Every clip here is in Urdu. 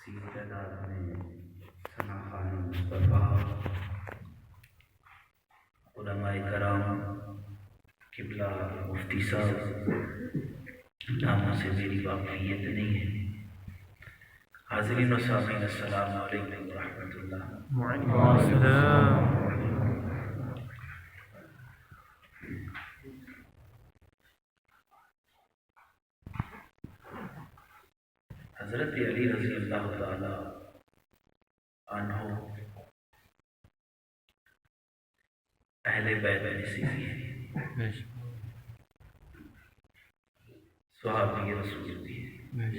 تعداد میں ثنا خانم مصطفیٰ، علماء کرام، قبلہ مفتی صاحب، ناموں سے میری واقفیت نہیں ہے۔ حاضرین و سامعین، السلام علیکم ورحمۃ اللہ۔ وعلیکم السلام۔ حضرت علی رضی اللہ تعالی عنہ اہل بیت میں سے ہیں، صحابی رسول بھی ہیں،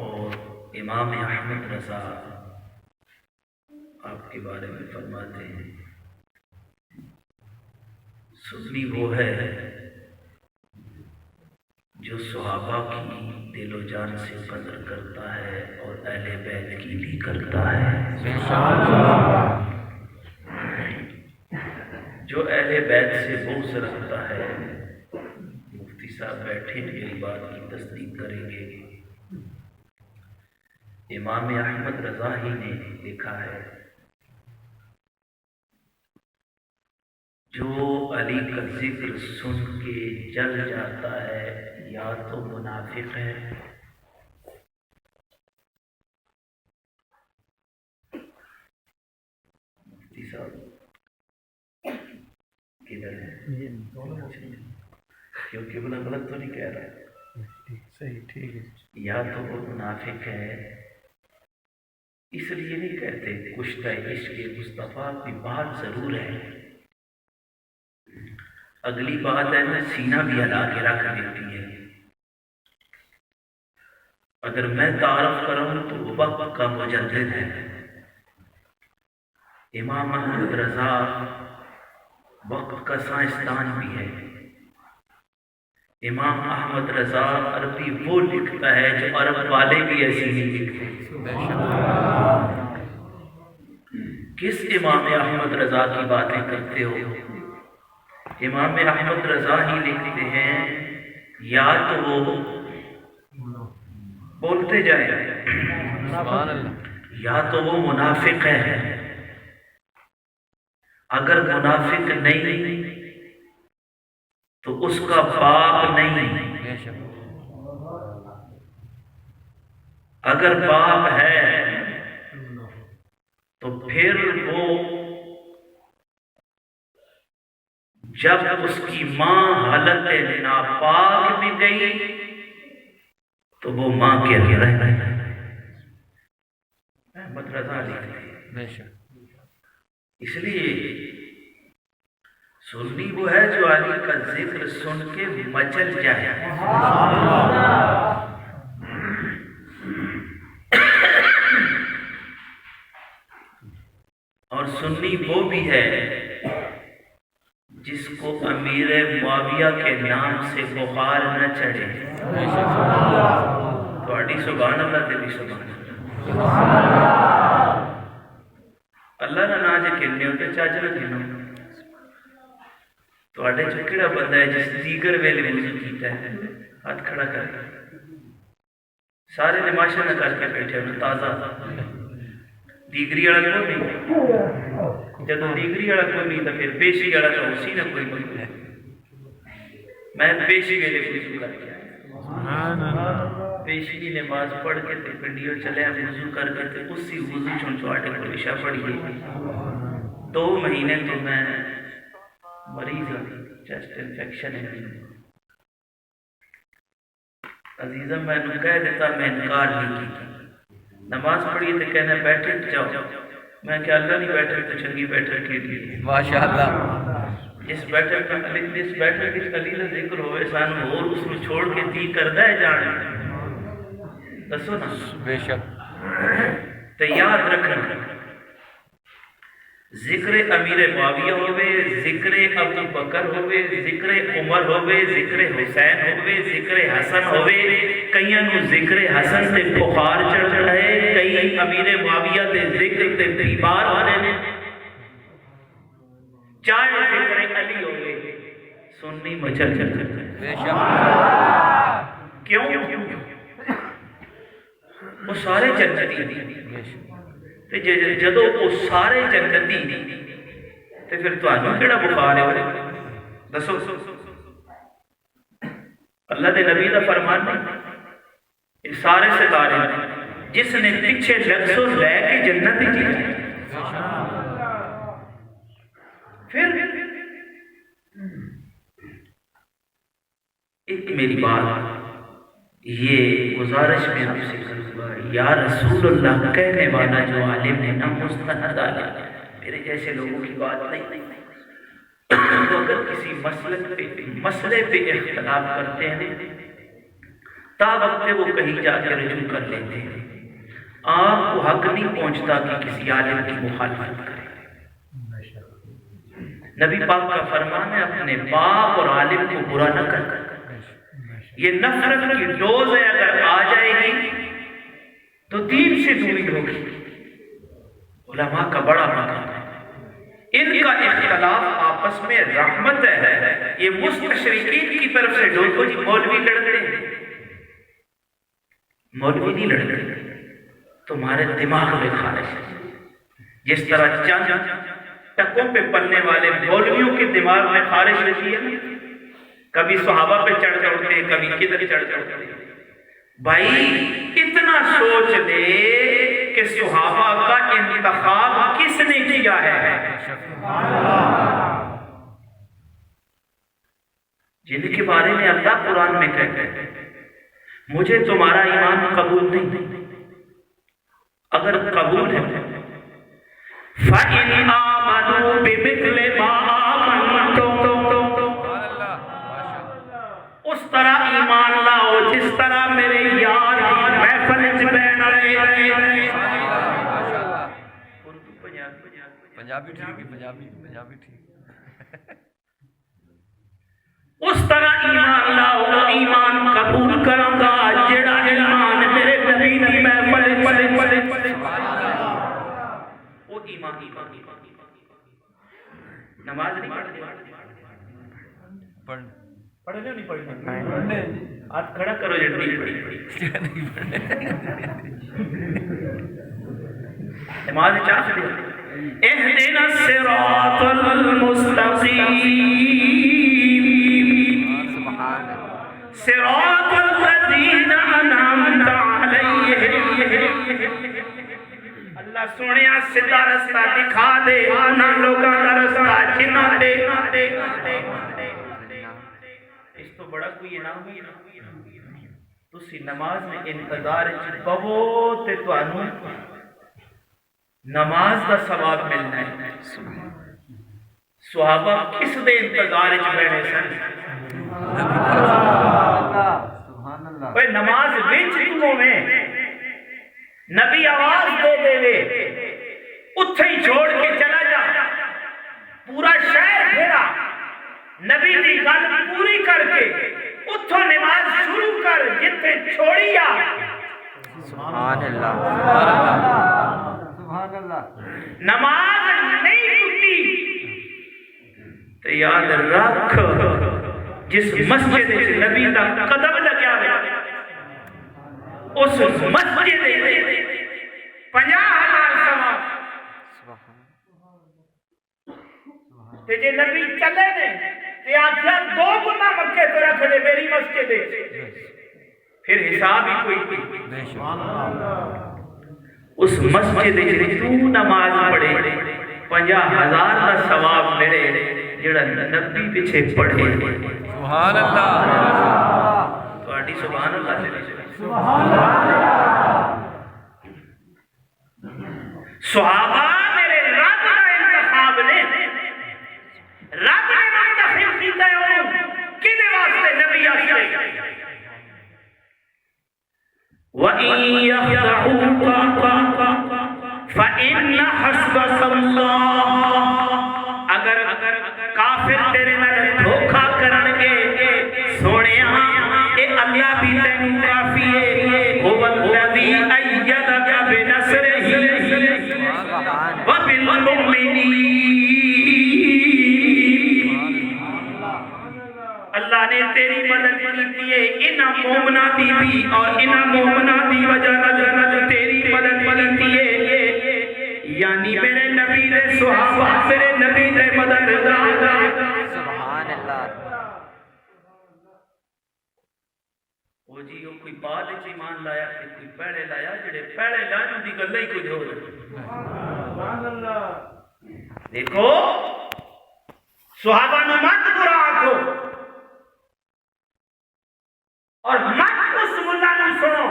اور امام احمد رضا آپ کے بارے میں فرماتے ہیں، سنی وہ ہے جو صحابہ کی دل و جان سے قدر کرتا ہے اور اہل بیت کی بھی کرتا ہے۔ جو اہل بیت سے بغض رکھتا ہے، مفتی صاحب بیٹھے میری بات کی تصدیق کریں گے، امام احمد رضا ہی نے لکھا ہے، جو علی کا ذکر سن کے جل جاتا ہے یا تو منافق ہے مفتی صاحب کدھر ہے؟ کیونکہ بلا غلط تو نہیں کہہ رہا، صحیح، ٹھیک ہے۔ یا تو وہ منافق ہے، اس لیے نہیں کہتے کشتہ عشق مصطفیٰ کی بات ضرور ہے، اگلی بات ہے میں سینہ بھی ہلا کے رکھ دیتی ہے۔ اگر میں تعارف کروں تو وہ وقت کا مجدد ہے، امام احمد رضا وقت کا سائنسدان بھی ہے۔ امام احمد رضا عربی وہ لکھتا ہے جو عرب والے بھی ایسی نہیں لکھتے۔ کس امام احمد رضا کی باتیں کرتے ہو؟ امام احمد رضا ہی لکھتے ہیں، یا تو وہ بولتے جائیں یا تو وہ منافق ہے، اگر منافق نہیں تو اس کا باپ نہیں، اگر باپ ہے تو پھر وہ جب اس کی ماں حالت ناپاک میں گئی تو وہ ماں کے آگے رہ گئی۔ احمد رضا لکھتے ہیں، اس لیے سنی وہ ہے جو علی کا ذکر سن کے مچل جائے، اور سنی وہ بھی ہے جس کو امیر معاویہ کے نام سے بخار نہ چڑھے۔ تھوڑی سبحان اللہ تے بھی سبحان اللہ، اللہ نہ ناجے کہنے ہوتے چاچ نہ کہنا۔ تھوڑے جو کیڑا بندہ ہے جس دیگر ویلے وضو کیتا ہے، ہاتھ کھڑا کر، سارے نماشا نہ کر کے بیٹھے ہوئے تازہ دیگری والا کوئی نہیں، جب دیگری والا کوئی نہیں تو پھر پیشی والا تو اسی نہ کوئی نہیں۔ میں پیشی ویلے وضو کر کے آیا، پیشی کی نماز پڑھ کے تے پنڈیوں چلے وضو کر کے تے اسی وضو چون چواٹے کو عشاء پڑھی گئی۔ 2 مہینے تو میں مریض ہوں، چیسٹ انفیکشن ہے عزیزم، میں نے کہہ دیتا میں انکار نہیں کی، نماز پڑھی تو کہنا بیٹھے جاؤ، میں کہ اللہ نہیں بیٹھے تو چنگی بیٹھے کے لیے ماشاءاللہ، جس بیٹھے کی علی کا ذکر ہوئے سان اور اس کو چھوڑ کے تی کردہ ہے جانے دسو نا، بے شک۔ تو یاد رکھنا، ذکر امیر معاویہ ہوئے، ذکر ابو بکر ہوئے، ذکر عمر ہوئے، ذکر حسین ہوئے، ذکر حسن ہوئے، کئیاں نو ذکر حسن تے بخار چڑھ رہے، کئی امیر معاویہ دے ذکر تے بیمار ہونے نے، چاہے ذکر علی ہوئے سنی مچل چل۔ کیوں؟ سارے جنتی تے جدوں وہ سارے جنتی تے پھر تانوں کیڑا بخار ہے دسو اللہ دے نبی دا فرمان نہیں یہ سارے ستارے جس نے پیچھے لفظوں لے کے جنت ہی جی پھر ایک میری بات یہ گزارش میں آپ سے کروں یا رسول اللہ کہنے والا جو عالم نے نہ مستند آیا میرے جیسے لوگوں کی بات نہیں تو اگر کسی مسئلے پہ اختلاف کرتے ہیں تا وقت وہ کہیں جا کے رجوع کر لیتے ہیں آپ کو حق نہیں پہنچتا کہ کسی عالم کی مخالفت کرے نبی پاک کا فرمان ہے اپنے باپ اور عالم کو برا نہ کر یہ نفرت کی ڈوز ہے اگر آ جائے گی تو دین سے دوری ہوگی علماء کا بڑا مقام ہے ان کا اختلاف آپس میں رحمت ہے یہ مستشرقین کی طرف سے ڈوز جی مولوی لڑتے ہیں مولوی نہیں لڑتے تمہارے دماغ میں خارج ہے جس طرح چند ٹکوں پہ پلنے والے مولویوں کے دماغ میں خارج رہتی ہے کبھی صحابہ پہ چڑھ چڑھتے کبھی کدھر چڑھ چڑھتے بھائی اتنا سوچ لے کہ صحابہ کا انتخاب کس نے کیا ہے جن کے بارے میں اللہ قرآن میں کہتے ہیں مجھے تمہارا ایمان قبول نہیں اگر قبول ہے فَإِنْ آمَنُوا بِمِثْلِ مَا آمَنْتُمْ اس طرح ایمان لاؤ جس طرح میرے یار محفل بین رہے پنجابی ٹھیک اس طرح ایمان لاؤ ایمان قبول کروں گا جڑا ایمان میرے نبی دی محفل وہ ایمان نماز نہیں پڑھنے نہیں پڑھنے ہاتھ کھڑا کرو جڑ نہیں پڑھی نماز چاہ دے اہدنا الصراط المستقیم صراط الذین انعمت علیہم اللہ سونیا سیدھا رستہ دکھا دے نہ لوگاں دا رستہ جنہ دے اس تو بڑا کوئی انعام ہوئی تسی نماز میں انتظار پو تے تانوں نماز کا ثواب ملنا ہے صحابہ کس دے انتظار بیٹھے سن اوے نماز وچ میں نبی آواز دے دے اتھے ہی چھوڑ کے چلا جا پورا شہر پھیرا نبی دی گل پوری کر کے اتھوں نماز شروع کر جتھے چھوڑی آ سبحان اللہ نماز نہیں ٹوٹی تو یاد رکھ جس مسجد نبی کا قدم لگیا ہے اس مسجد 50,000 ثواب تے جے نبی چلے نے تے آکھیا 2 گنا مکے تو رکھ دے میری مسجد پھر حساب ہی کوئی اس مسجد تو نماز پڑھے 50,000 کا ثواب ملے جڑا نبی پیچھے پڑھے سبحان اللہ تہاڈی سبحان اللہ صحابہ میرے رب کا انتخاب نے رب نے منتخب کیتا ہے کدے واسطے نبی آخر وَإِن يَخْدَعُوكَ فَإِنَّ حَسْبَكَ اللَّهُ اگر کافر تیرے نال دھوکا کرن گے سونیا اے اللہ بھی تینوں کافی ہے هُوَ الَّذِي أَيَّدَكَ بِنَصْرِهِ وَبِالْمُؤْمِنِينَ اللہ نے تیری مدد کی ہے انہاں مومنہ دی بھی اور انہاں مومنہ دی وجہ نال پلیتی ہے یعنی میرے نبی دے صحابہ میرے نبی دے مددگار سبحان اللہ وہ جی وہ کوئی بعد وچ ایمان لایا تے کوئی پہلے لایا جڑے پہلے لائن دی گل ہی کچھ ہو سبحان اللہ دیکھو صحابہ نو مت برا آکھو اور مت اس ملا نو سنو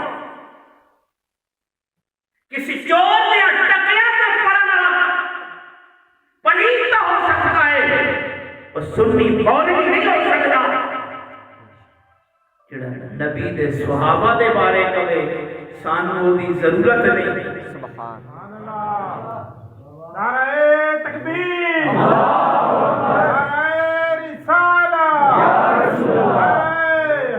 کسی چور نے ٹکیا تو پڑھنا پلیت ہو سکتا ہے اور سنی مولوی نہیں ہو سکتا جڑا نبی دے صحابہ دے بارے کہے سانوں دی ضرورت نہیں سبحان اللہ نعرہ تکبیر نعرہ رسالہ نعرہ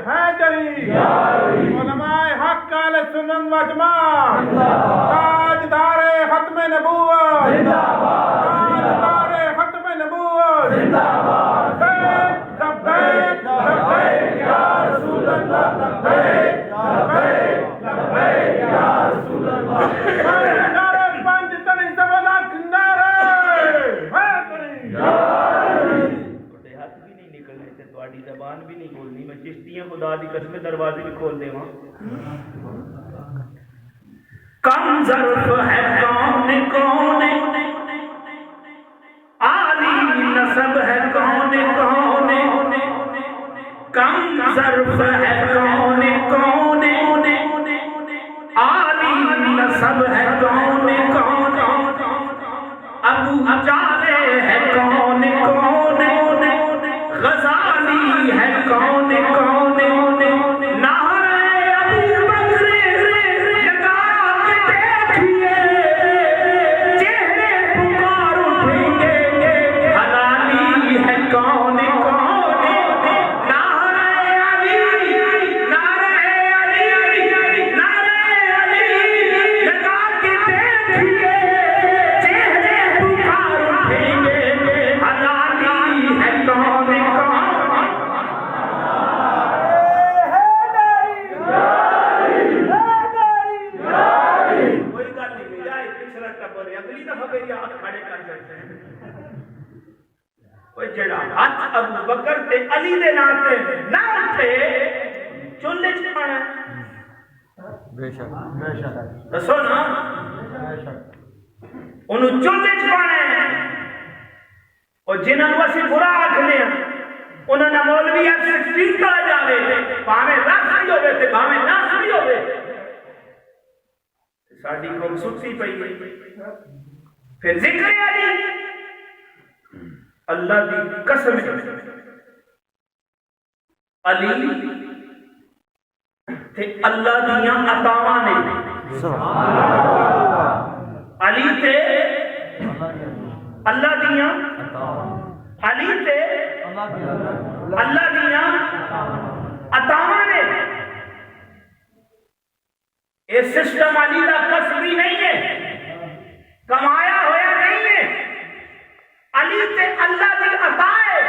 حیدری علماء حق اہل سنت و جماعت تاجدار ختم نبوت تاجدار ختم نبوت لبیک لبیک لبیک یا رسول اللہ لبیک لبیک لبیک یا رسول اللہ نعرہ پنج تنی سوالات نعرہ حیدری چھوٹے ہاتھ بھی نہیں نکلنے سے تواڈی زبان بھی نہیں بولنی میں چشتیاں خدا دی قسم دروازے بھی کھول دیواں کم ظرف ہے کون کون عالی نسب ہے کون کون کم ظرف ہے کون کون عالی نسب ہے کون کون ابو جالے ہے کون کون غزالی ہے کون کون نعرہ ابو بکر لگا کے دیکھیے چہرے پکار اٹھیں گے حلالی ہے کون کون نعرہ علی نعرہ علی نعرہ علی لگا کے دیکھیے چہرے پکار اٹھیں گے حلالی ہے کون کون کوئی گل نہیں جائے پچھلا ٹبر اگلی دفعہ میری ہاتھ کھڑے کر سکتے ہیں کوئی جڑا ہاتھ ابو بکر تے علی دے نام تے نہ اٹھے چولے چ پانا بے شک دسو نا انہوں چولے چ پانا اور جنہاں نو اسی برا آکھنے ہیں انہاں دا مولوی ایسے ٹھیکا جاوے بھاویں رکھ بھی ہوے تے بھاویں نہ بھی ہوے ساڈی قوم ستی پئی پھر ذکر علی اللہ دی قسم علی تے اللہ دیاں عطاواں نے علی تے اللہ دیاں علی تے اللہ دیاں عطاواں نے یہ سسٹم علی کا کسبی نہیں ہے کمایا ہویا نہیں ہے علی تے اللہ دی عطا ہے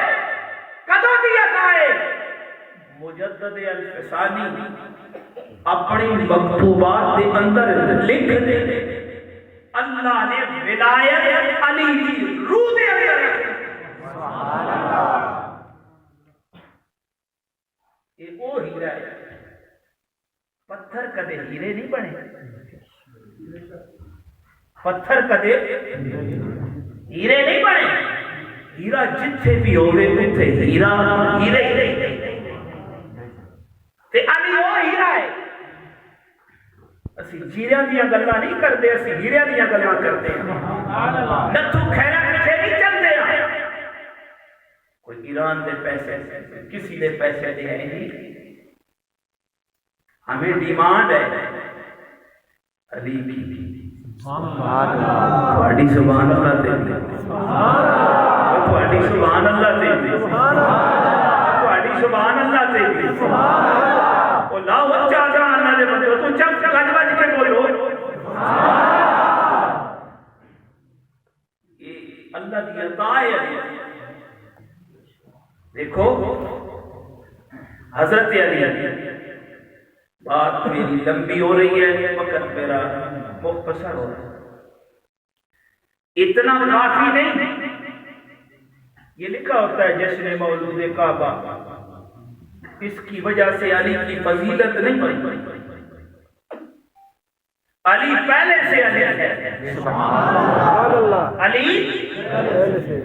کدوں دی عطا ہے مجدد الفسانی اپنی مکتوبات کے اندر لکھ دے اللہ نے ولایت علی کی روح دے اندر سبحان اللہ یہ وہ ہیرا ہے پتھر کدے ہیرے نہیں بنے پتھر کدے ہیرے نہیں بنے ہیرا جتھے بھی ہوئے اوتھے ہیرا ہیرے تے علی وہ ہیرا ہے اسی جیریاں دیاں گلاں نہیں کرتے اسی ہیریاں دیاں گلاں کرتے ہیں نتھو کھیرا پیچھے نہیں چلتے ہیں کوئی ایران دے پیسے کسی دے پیسے دے ہیں نہیں ہمیں ڈیمانڈ ہے علی کی تھوڑی سبحان اللہ تے تھوڑی سبحان اللہ تے تھوڑی سبحان اللہ تے او لاؤ اچھا جان دے بندے تو چپ گج بج کے بولو یہ اللہ کی عطا ہے دیکھو حضرت علی بات میری لمبی ہو رہی ہے، وقت میرا مختصر ہو رہا ہے۔ اتنا کافی نہیں، یہ لکھا ہوتا ہے جشن مولود کعبہ، اس کی وجہ سے علی کی فضیلت نہیں بڑھی، علی پہلے سے علی ہے۔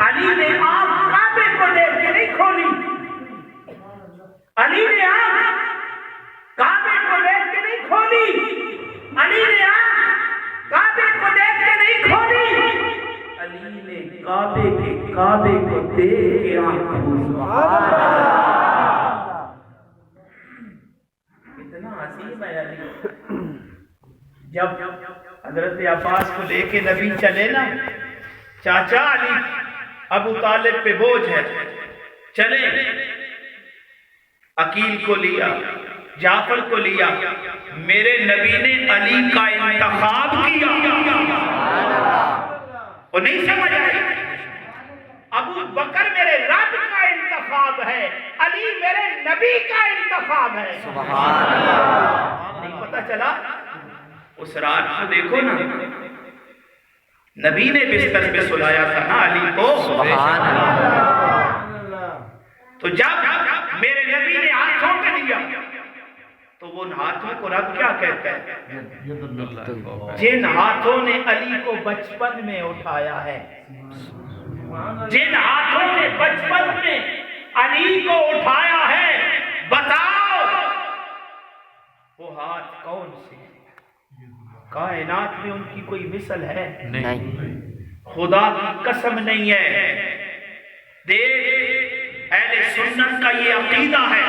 علی نے آنکھ کعبے کو دیکھ کے نہیں کھولی، علی نے آنکھ کعبے کو دیکھ کے نہیں کھولی، علی نے آنکھ کعبے کو دیکھ کے نہیں کھولی، علی نے کعبے کو دیکھ کے آنکھ کھولی۔ اتنا عظیم ہے علی۔ جب حضرت عباس کو لے کے نبی چلے نا، چاچا علی ابو طالب پہ بوجھ ہے، چلے، عقیل کو لیا، جعفر کو لیا، میرے نبی نے علی کا انتخاب کیا۔ وہ نہیں سمجھ آئی، ابو بکر میرے رب کا انتخاب ہے، علی میرے نبی کا انتخاب ہے۔ سبحان اللہ۔ نہیں پتہ چلا؟ اس رات کو دیکھو نا، نبی نے بستر پہ سلایا تھا نا علی کو، سبحان اللہ۔ تو جب میرے نبی نے ہاتھوں پہ لیا تو وہ ہاتھوں کو رب کیا کہتا ہے؟ جن ہاتھوں نے علی کو بچپن میں اٹھایا ہے، جن ہاتھوں نے بچپن میں علی کو اٹھایا ہے، بتاؤ وہ ہاتھ کون سے؟ کائنات میں ان کی کوئی مثل ہے؟ نہیں۔ خدا کی قسم نہیں ہے۔ دیکھ، اہل سنت کا یہ عقیدہ ہے،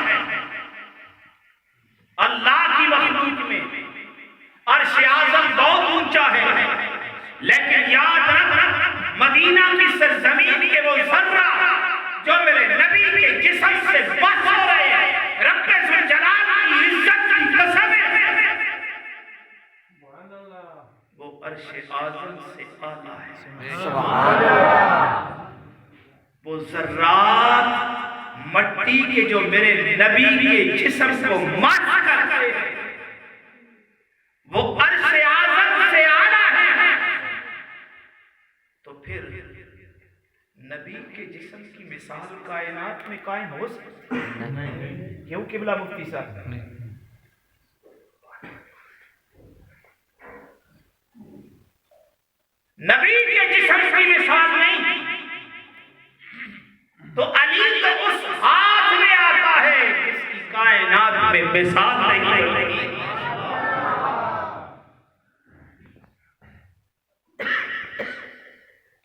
اللہ کی مخلوق میں عرش اعظم بہت اونچا ہے، لیکن یاد رکھ مدینہ کی سرزمین کے وہ ذرہ جو میرے نبی کے جسم سے بس ہو رہے ہیں، رب ذوالجلال کی عزت کی قسم ہے، وہ عرش اعظم سے اعلیٰ ہے۔ سبحان اللہ۔ وہ ذرات مٹی کے جو میرے نبی کے جسم کو مات کرتے ہیں، وہ عرش اعظم سے اعلیٰ ہے۔ تو پھر نبی کے جسم کی مثال کائنات میں قائم ہو سکتی ہے؟ کیوں قبلہ مفتی صاحب؟ نبی کے جسم کی مثال نہیں، تو علی تو اس ہاتھ میں آتا ہے جس کی کائنات میں مثال نہیں ہے۔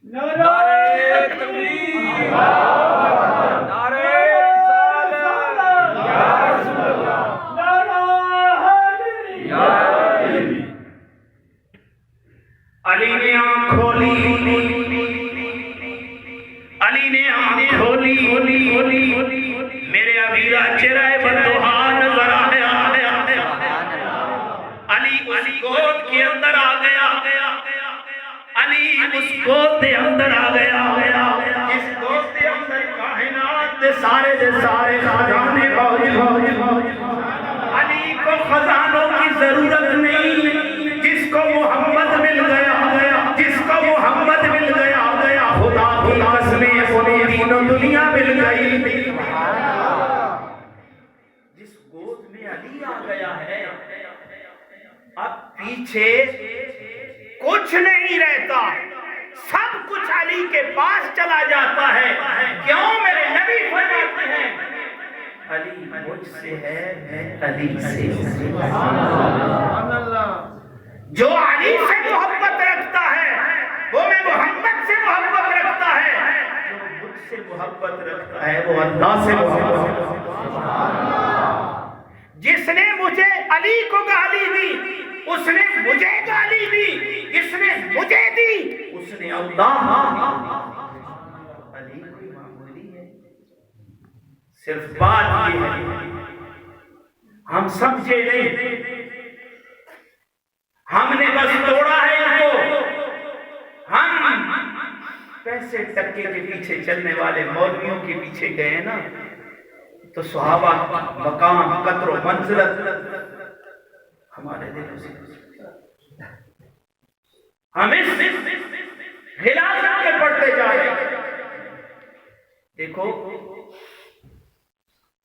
نعرہ تکبیر، نعرہ رسالت، یا رسول اللہ، نعرہ حیدری، یا حیدری۔ علی نے آنکھ کھولی، علی نے آنکھ کھولی، میرے ابیرا چہرہ بدوہا نظر آیا، علی اس گود کے اندر آ گیا، علی اس گود کے اندر آ گیا، جس گود کے اندر کائنات دے سارے خزانے موجود۔ علی کو خزانوں کی ضرورت نہیں، جس کو محمد مل گیا، جس کو محمد مل گیا، خدا کی قسمیں پوری دنیا مل گئی۔ جس گود میں علی آ گیا ہے، اب پیچھے کچھ نہیں رہتا، سب کچھ علی کے پاس چلا جاتا ہے۔ کیوں؟ میرے نبی فرماتے ہیں علی مجھ سے ہے، میں علی سے ہوں۔ جو علی سے محبت رکھتا ہے وہ میں محمد سے محبت رکھتا ہے، جو مجھ سے محبت رکھتا ہے وہ اللہ سے محبت رکھتا ہے۔ جس نے مجھے علی کو گالی دی اس نے مجھے گالی دی، جس نے مجھے دی اس نے اللہ۔ علی کوئی معمولی ہے، صرف بات یہ ہے ہم سمجھے نہیں، ہم نے بس توڑا ہے ان کو۔ ہم پیسے ٹکے کے پیچھے چلنے والے مولویوں کے پیچھے گئے نا، تو صحابہ مقام قدر و منزلت ہمارے دلوں سے ہم اس غلاف کے پڑھتے جا رہے ہیں. دیکھو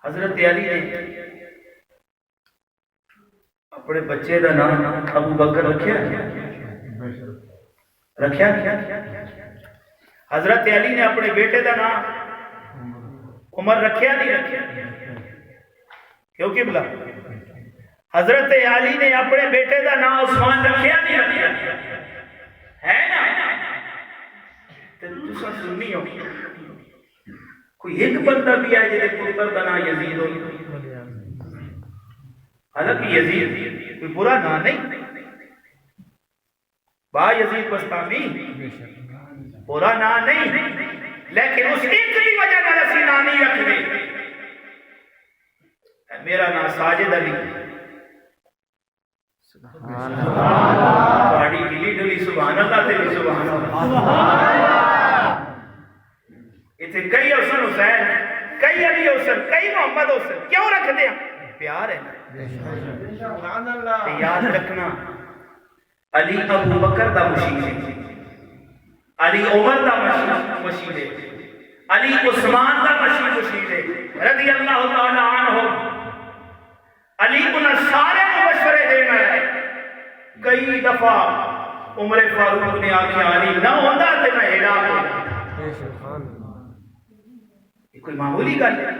حضرت علی نے اپنے بچے کا نام ابو بکر رکھیا حضرت علی نے اپنے بیٹے کا نام عمر رکھیا نہیں رکھیا؟ کیوں کہ بلا حضرت علی نے اپنے بیٹے کا نام عثمان رکھیا نہیں رکھیا؟ ہے نا؟ تسا سننی ہو کوئی ایک بندہ بھی ہے جہاں پتر کا نام یزید ہو. حالانکہ یزید کوئی برا نام نہیں، با یزید بستامی برا نام نہیں، لیکن اس ایک کی وجہ نال اسی نام نہیں رکھتے. میرا نام ساجد علی. سبحان اللہ. بڑی گلی ڈلی سبحان اللہ تے سبحان اللہ. اتنے کئی حسن حسین، کئی علی حسن، کئی محمد حسن کیوں رکھتے ہیں؟ پیار ہے نا. یاد رکھنا علی ابو بکر دا مشیر ہے، علی عمر دا مشیر ہے، علی عثمان دا مشیر ہے رضی اللہ تعالی عنہ. علی انہیں سارے مشورے دینا ہے. کئی دفعہ عمر فاروق نے آخیا علی نہ ہوتا تو میں ہلا دوں. یہ کوئی معمولی گل ہے؟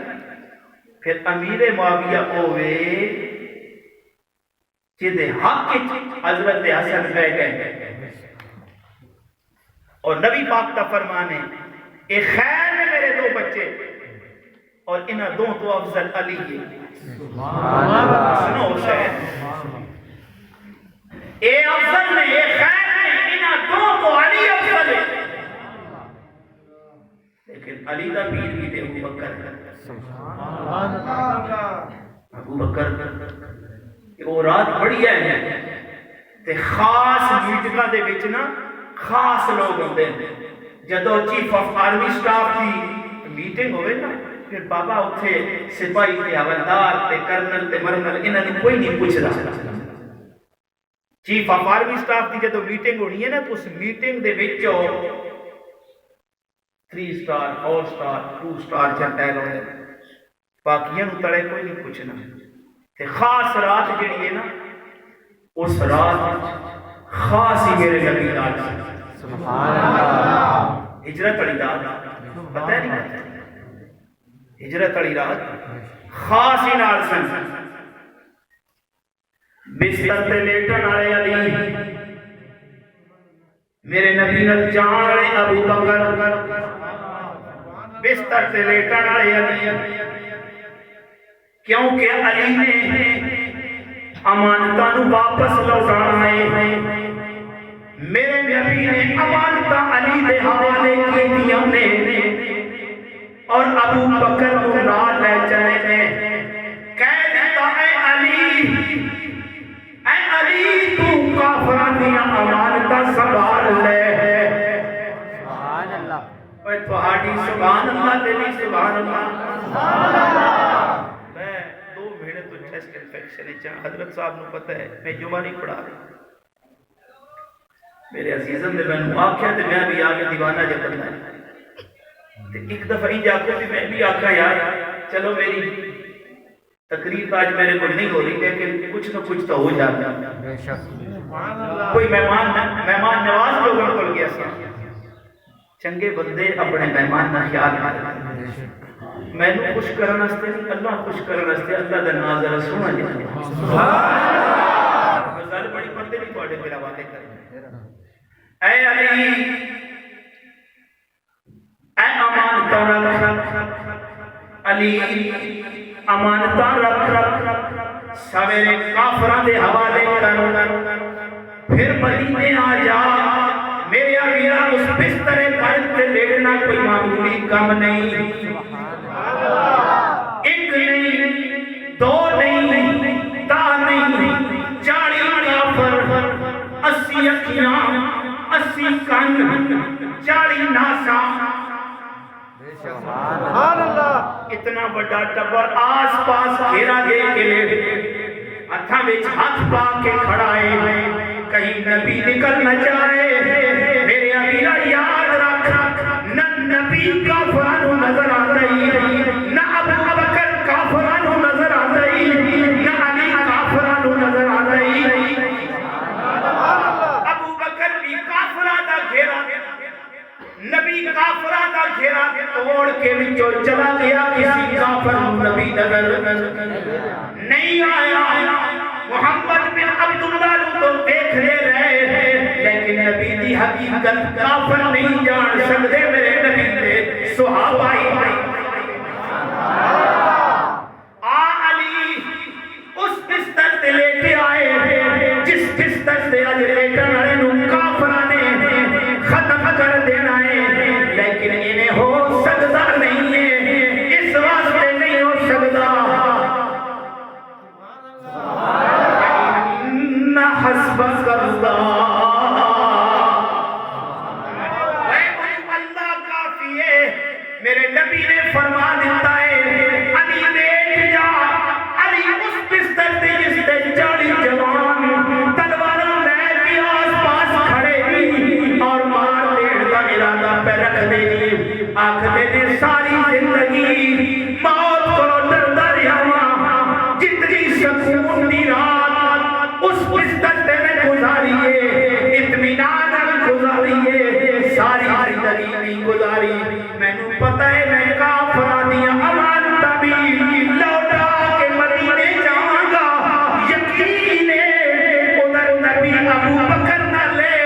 پھر امیر معاویہ ہوئے جدے حق حضرت حسن بہ گئے اور نبی پاک کا فرمان ہے اے خیر میں میرے دو بچے اور انہاں دو تو افضل علی ہے. سنو حسین اے افضل میں اے خیر میں انہاں دو تو علی افضل ہے. لیکن علی دا پیر بھی دے ابو بکر. ابو بکر وہ رات بڑی ہے تے خاص میٹنگاں دے وچ نا خاص لوگ ہوندے ہیں. جدو چیف آف آرمی سٹاف کی میٹنگ ہوئے نا پھر بابا اتھے سپاہی تے حوالدار تے کرنل تے مرنل انہاں نے کوئی نہیں پوچھدا. چیف آف آرمی سٹاف کی جدو میٹنگ ہونی ہے نا تو اس میٹنگ دے وچوں 3 سٹار 4 سٹار 2 سٹار جنرل ہوندے باقیاں نوں تڑے کوئی نہیں پوچھنا. تے خاص رات جڑی ہے نا اس رات خاص ہی میرے نبی نال سبحان اللہ. ہجرت والی رات پتہ نہیں ہجرت والی رات خاص ہی نال سن. بستر تے لیٹن والے علی میرے نبی نال جان والے ابو بکر بستر تے لیٹن والے علی کیونکہ علی نے امانتاں نوں واپس لوٹانا ہے. میرے نبی نے امانتاں علی دے حوالے کیتیاں نے اور ابو بکر کو نال لے چلے نے. کہہ دیتا اے علی تو کافراں دیاں امانتاں سنبھال لے. سبحان اللہ. اوے تہاڈی سبحان اللہ تے بھی سبحان اللہ. حضرت صاحب نو پتہ ہے میں جمعہ نہیں پڑھا رہا. میرے عزیزم نے میں آکھیا تے میں بھی آگے دیوانہ جب بننا ہے. ایک دفعہ ہی جا کے میں بھی آکھا یار چلو میری تقریر آج میرے کو نہیں ہو رہی لیکن کچھ نہ کچھ تو ہو جاتا. کوئی مہمان نواز لوگوں کو گیا سا. چنگے بندے اپنے مہمان نہ خیال کرتے. میں نے خوش کرنا واسطے اللہ خوش کرنا واسطے اللہ دا نام ذرا سونا جائے. سبحان اللہ. گل بڑی بندے بھی تواڈے میرا وعدے کرے. اے علی اے امانتاں رکھ علی امانتاں رکھ سویرے کافراں دے حوالے کر پھر مدینے آ جا. میرے امیر اس بستر پر تے لیٹنا کوئی معمولی کم نہیں. ایک نہیں دو نہیں تا نہیں 40 کافر 80 اکھیاں 80 کن 40 ناسا. سبحان اللہ. اتنا بڑا ٹبر آس پاس گھیرا دے کے لیٹ ہتھ اکھاں وچ ہاتھ پا کے کھڑا ہے کہیں نبی نکل نہ جائے میرے امینہ یاد رکھ نہ نبی کافرانو نظر آندائی نہ ابو بکر کافرانو نظر آندائی نہ علی کافرانو نظر آندائی ابو بکر بھی کافران دا گھیرا نبی کافران دا گھیرا توڑ کے وچوں چلا گیا کسی کافر نبی نظر نہیں آیا محمد بن عبداللہ تو دیکھ لے رہے لیکن نبی دی حقیقت کافر نہیں جان سکتے میرے نبی دے صحابہ علی اس بستر تے لیٹے آئے جس بستر سے اج لیٹن والے نوں کافراں نے ختم کر دینا ہے لیکن انہیں ہو سکتا نہیں ہے اس واسطے نہیں ہو سکتا نہ حسبک اللہ کافی ہے میرے نبی نے فرما دیتا ہے علی لیٹ جا علی اس بستر تے جس تے 40 جوان تلواراں لے کے آس پاس کھڑے ہی اور مار دین دا ارادہ پہ رکھ دے آکھدے نے ساری زندگی موت کو ڈردا رہا جتنی سکون دی رات اس بستر تے میں گزاری ہے اطمینان گزاری ہے ساری زندگی نہیں گزاری میں نے پتہ ہے میں کافراں دی امانت بھی لوٹا کے مدینے جاواں گا یقین ہے ادھر نبی ابو بکر نہ لے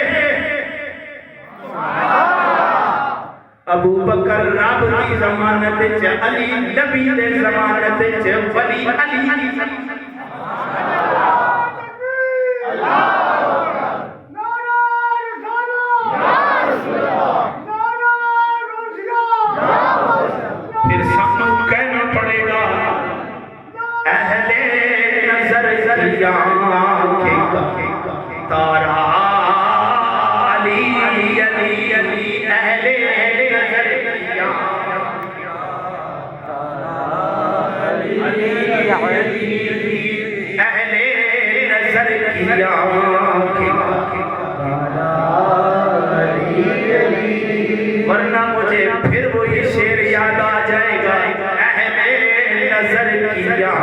ابو بکر رب کی ضمانت چ علی نبی دے ضمانت چ ولی علی پھر سب کو کہنا پڑے گا اہل نظر ذریعہ تارا علی علی علی اہل نظر ذریعہ اہل نظر کیا ورنہ مجھے پھر وہی شعر یاد آ جائے گا اہل نظر کیا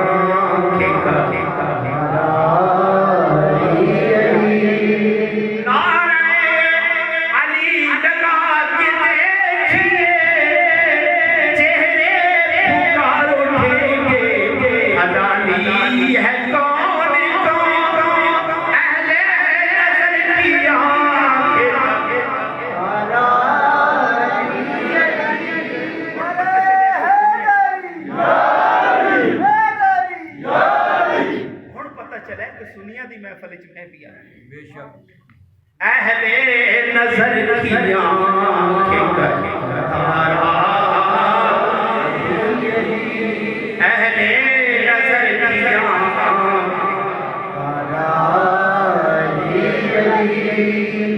اہل نظر کی آنکھیں تارا اہل نظر کی آنکھیں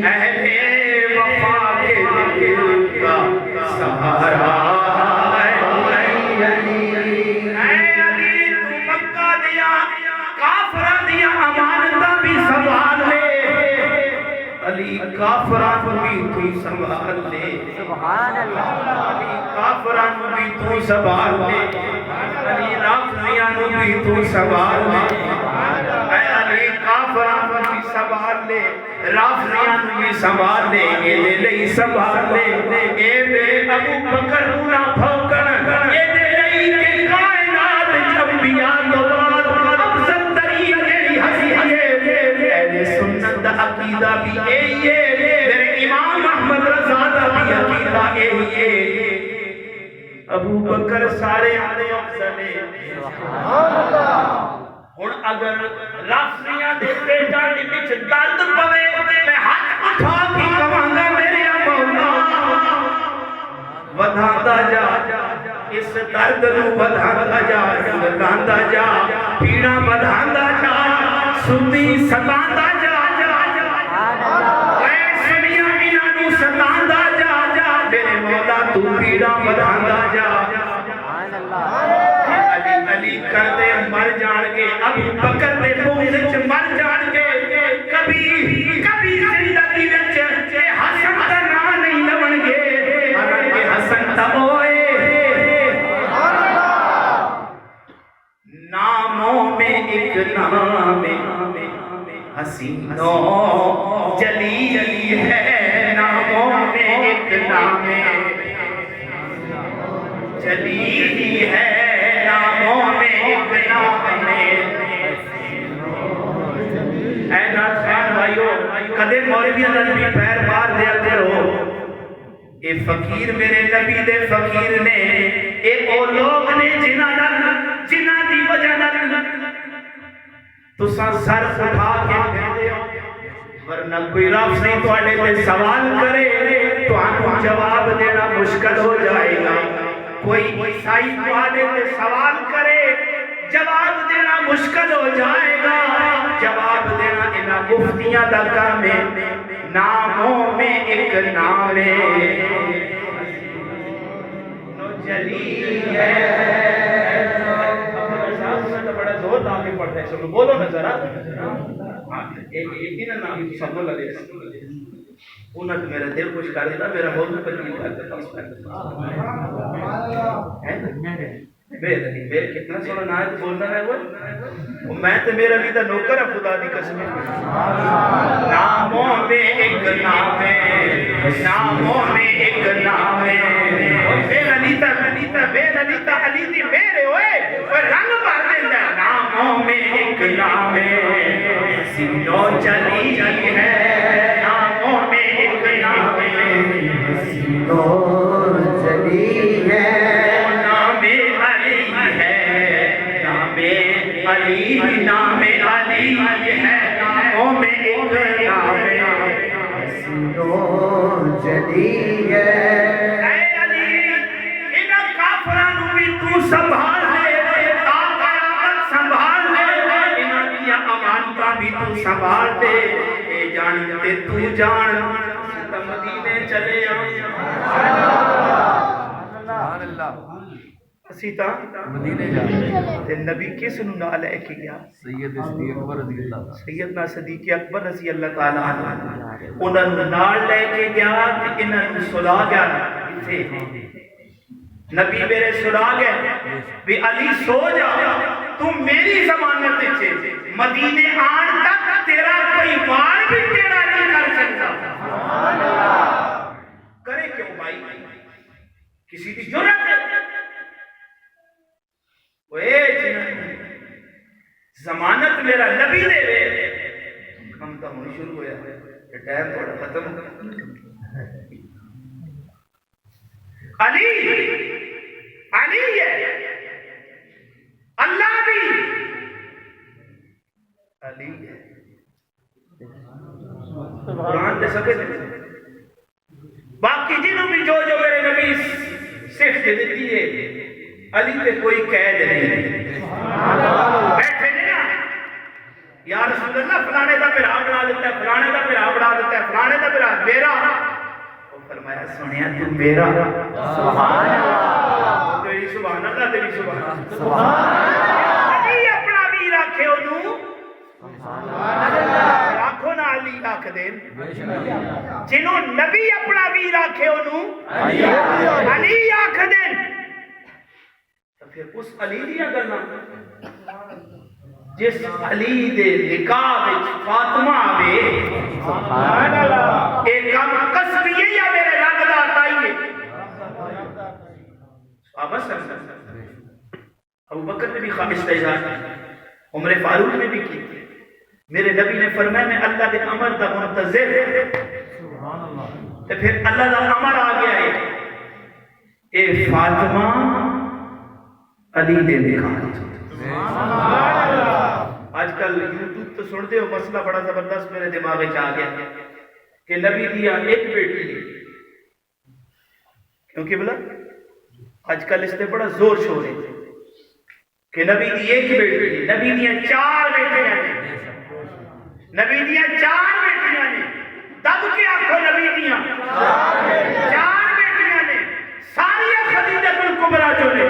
اہل وفا کے دل کا سہارا کافران بھی تو سنبھال لے سبحان اللہ کافران بھی تو سنبھال لے علی رافضیاں بھی تو سنبھال لے اے علی کافران بھی سنبھال لے رافضیاں بھی سنبھال لے اے دے لئی سنبھال لے اے بے ابو بکر نہ بھوکن اے دے لئی کہ کائنات جب بیاں دوبار افضل ترین میری ہنسی ہے اہل سنت عقیدہ بھی اے امام احمد رضا دا بھی عقیدہ اے ابو بکر سارے آنے افضل ہن اگر رافضیاں دے پیٹاں دے وچ درد پوے میں ہاتھ اٹھا کے کہاں گا میرے مولا ودھاندا جا اس درد نو ودھاندا جا ودھاندا جا پیڑا ودھاندا جا سنی ستاندا جا ستاندا جا جا میرے مولا تو پیڑا ودھاندا جا علی علی کر دے مر جان جان گے ابو بکر دے بغض وچ مر جان گے کبھی زندگی وچ حسن دا نام نہیں لون گے حالانکہ حسن تا ہوئے ناموں میں ایک نام حسینوں جلی ہے ناموں میں ایک نام جلی ہے ناموں میں ایک نام اے ناظرین بھائیو کدے مولویاں دا بھی پیر مار دیا کرو اے فقیر میرے نبی دے فقیر نے اے او لوگ نے جنہاں دی وجہ نال تساں سر اٹھا کے کہندے ہو ورنہ کوئی رب سے تواڈے تے سوال کرے تانوں جواب دینا مشکل ہو جائے گا کوئی عیسائی تواڈے تے سوال کرے جواب دینا مشکل ہو جائے گا جواب دینا انہاں مفتیاں دا کام ہے ناموں میں ایک نام ہے جلی ہے بڑا زور لا کے پڑھتا ہے سب بولو نا ذرا ایک ہی نا نام سب لگے انہوں نے میرا دل خوش کر دیتا میرا موضوع پر نہیں کرتا میرے کتنا سونا نایت بولنا ہے وہ میں تو میرا بھی نوکر ہے خدا دی قسم ناموں میں ایک نام ہے ناموں میں ایک نام ہے بے للیتا علی دی میرے ہوئے رنگ بھر دیتا ناموں میں ایک نام ہے سینوں چلی ہے ناموں میں ایک نام ہے سینوں چلی ہے نام علی ہے نام علی ہے ناموں میں ایک نام ہے سینوں چلی ہے سنبھال لے تا قیامت سنبھال لے انہاں دیا امانتاں بھی تو سنبھال دے اے جان تے تو جان تے مدینے چلے سبحان اللہ اسی تا مدینے جا تے نبی کس نو نال لے کے گیا سید صدیق اکبر رضی اللہ سیدنا صدیق اکبر رضی اللہ تعالی عنہ انہاں نو نال لے کے گیا تے انہاں نو سلا گیا کتے نبی میرے سنا گئے بھی علی سو جا تم میری ضمانت چھے مدینے آن تک تیرا کوئی وار بھی تیرا نہیں کر سکتا کرے کیوں بھائی کسی کی جرات ہے وہ اے ضمانت میرا نبی دے وے ہم تو ہونے شروع ہویا کہ ٹائم تھوڑا ختم علی ہے اللہ بھی علی ہے قرآن دے سکے باقی جنہوں بھی جو میرے نبی صرف دے دیتی ہے علی تے کوئی قید نہیں بیٹھے نہیں نا یا رسول اللہ فلانے دا پیرا بنا دیتا ہے فلانے دا پیرا بنا دیتا ہے فلانے دا پیرا میرا فرمایا سنیا تو میرا سبحان اللہ تیری سبحان اللہ تیری سبحان اللہ علی اپنا بھی رکھے انہوں سبحان اللہ آنکھوں نہ علی آنکھ دیں جنہوں نبی اپنا بھی رکھے انہوں علی آنکھ دیں تو پھر اس علی دیا کرنا جس علی دے نکاح وچ فاطمہ آوے سبحان اللہ ایک کام قصبی ہے یا میرے رنگ دا آتائی ہے صحابہ ابو بکر نے بھی استعجال عمر فاروق نے بھی کی میرے نبی نے فرمایا میں اللہ دے امر دا منتظر سبحان اللہ تو پھر اللہ دا امر آ گیا ہے اے فاطمہ علی دے نکاح سبحان اللہ آج کل یوٹیوب تو سنتے ہو مسئلہ بڑا زبردست میرے دماغ میں آ گیا کہ نبی دیا ایک بیٹی ہے کیونکہ بلا آج کل اس نے بڑا زور شور ہے کہ نبی دی ایک بیٹی ہے نبی دیا 4 بیٹیاں ہیں نبی دیا 4 بیٹیاں ہیں تب کے آنکھوں نبی دیا 4 بیٹیاں ہیں ساری خدیجہ الکبریٰ جو نے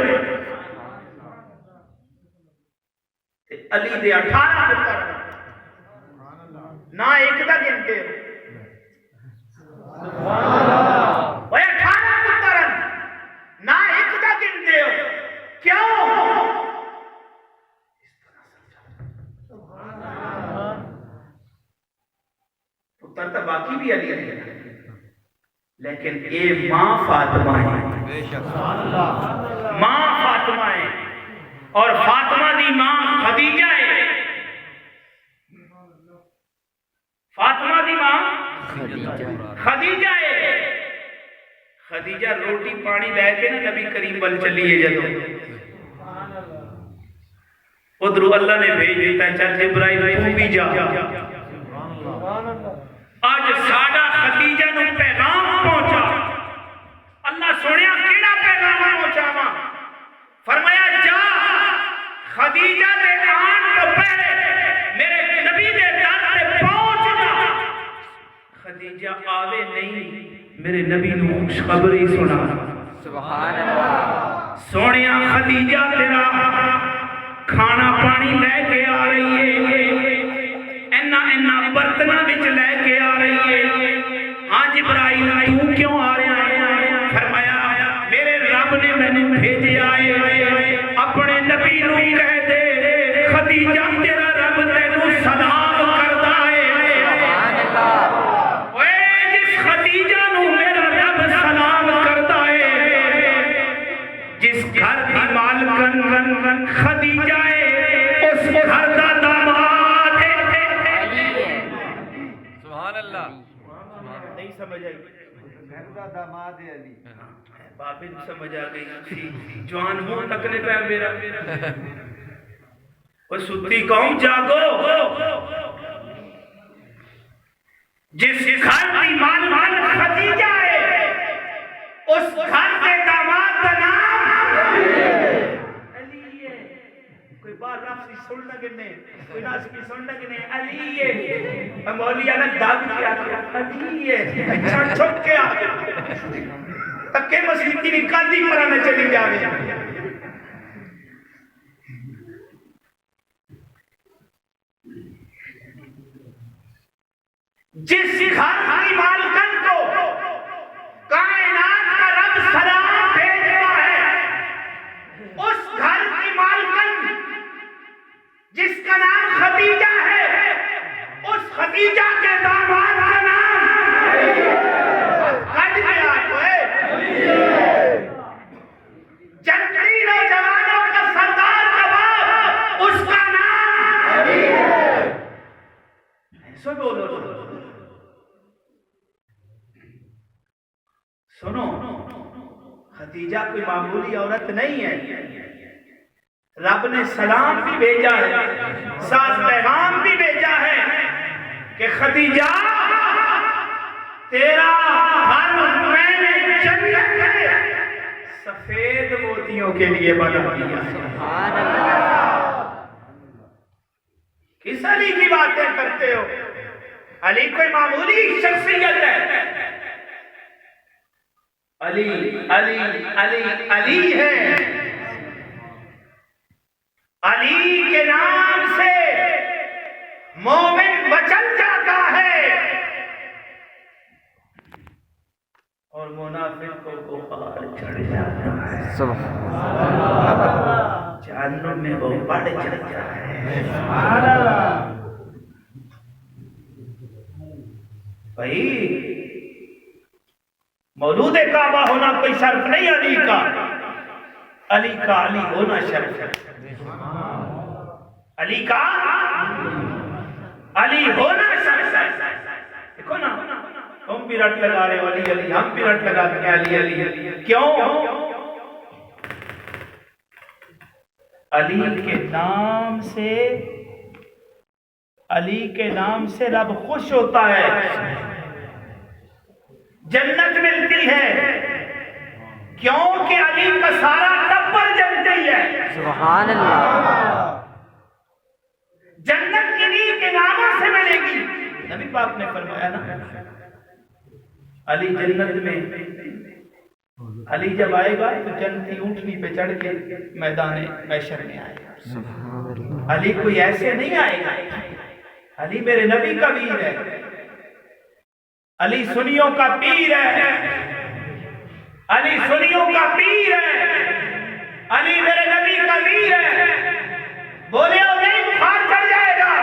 علی دے 18 پتر نہ ایک دا گنتے ہو وہ 18 پتر نہ ایک دا گنتے ہو کیوں پتر تو باقی بھی علی علی لیکن اے ماں فاطمہ ہے ماں فاطمہ ہے اور فاطمہ دی ماں خدیجہ ہے فاطمہ دی ماں خدیجہ ہے خدیجہ روٹی پانی لے کے نا نبی کریم بل چلیے جدو ادھر اللہ نے بھیج دیتا ہے چل جبرائیل تو بھی جا آج ساڈا خدیجہ نو پیغام پہنچا اللہ سنیا کیڑا پیغام پہنچا وا فرمایا جا خدیجہ دے آن تو پہلے میرے نبی دے در تے پہنچ جا خدیجہ آوے نہیں میرے نبی نو خوشخبری سنا سبحان اللہ سونیا خدیجہ تیرا کھانا پانی لے کے آ رہی ہے اینا برتنا وچ لے کے آ رہی ہے ہاں جبرائیل تو کیوں آ رہا ہے فرمایا میرے رب نے مینوں بھیجیا ہے اپنے نبی نو کہہ دے خدیجہ تیرا رب تینوں سلام کردا ہے سبحان اللہ اوے جس خدیجہ نو میرا رب سلام کردا ہے جس گھر دی مالکن خدیجہ ہے اس گھر دا داماد ہے سبحان اللہ نہیں سمجھ آئی گھر دا داماد ہے علی بابن سمجھ آ گئی جوان ہوں تکنے پہ میرا وہ ستی قوم جاگو جس گھر کی مال خدیجہ ہے اس گھر کے داماد کا نام علی ہے کوئی بار رفسی سننا گنے کوئی ناسکی سننا گنے علی ہے مولیہ نے داغ کیا علی ہے اچھا چھپ کے آ تکے مسیح کی نکاتی پرانا چلی جاوے جس گھر کی مالکن کو کائنات کا رب سلام بھیجتا ہے اس گھر کی مالکن جس کا نام خدیجہ ہے اس خدیجہ کے داماد کا نام کٹ گیا جنتی نوجوانوں کا سردار کا باپ اس کا نام ایسا بولو سنو خدیجہ کوئی معمولی عورت نہیں ہے رب نے سلام بھی بھیجا ہے ساتھ پیغام بھی بھیجا ہے کہ خدیجہ تیرا ہر میں نے جنت ہے سفید موتیوں کے لیے بنا دیا سبحان اللہ کس علی کی باتیں کرتے ہو علی کوئی معمولی شخصیت ہے علی علی علی علی ہے علی کے نام سے مومن بچل جاتا ہے اور منافق کو بخار چڑھ جاتا ہے سبحان جہنم میں وہ بڑھ جاتا ہے بھائی مولود کعبہ ہونا کوئی شرف نہیں علی کا علی ہونا شرف ہے علی کا علی ہونا شرف ہے دیکھو نا تم بھی رٹ لگا رہے ہو علی علی ہم بھی رٹ لگا کے علی علی کیوں علی کے نام سے رب خوش ہوتا ہے جنت ملتی ہے کیونکہ علی کا سارا ٹبر جنتی ہے سبحان اللہ جنت انہی کے ناموں سے ملے گی نبی پاک نے فرمایا نا علی جنت میں علی جب آئے گا تو جنتی اونٹنی پہ چڑھ کے میدان محشر میں آئے گا علی کوئی ایسے نہیں آئے گا، علی میرے نبی کا ویر ہے، علی سنیوں کا پیر ہے، علی سنیوں کا پیر ہے، علی میرے نبی کا ویر ہے۔ بولے اور نہیں بخار چڑھ جائے گا،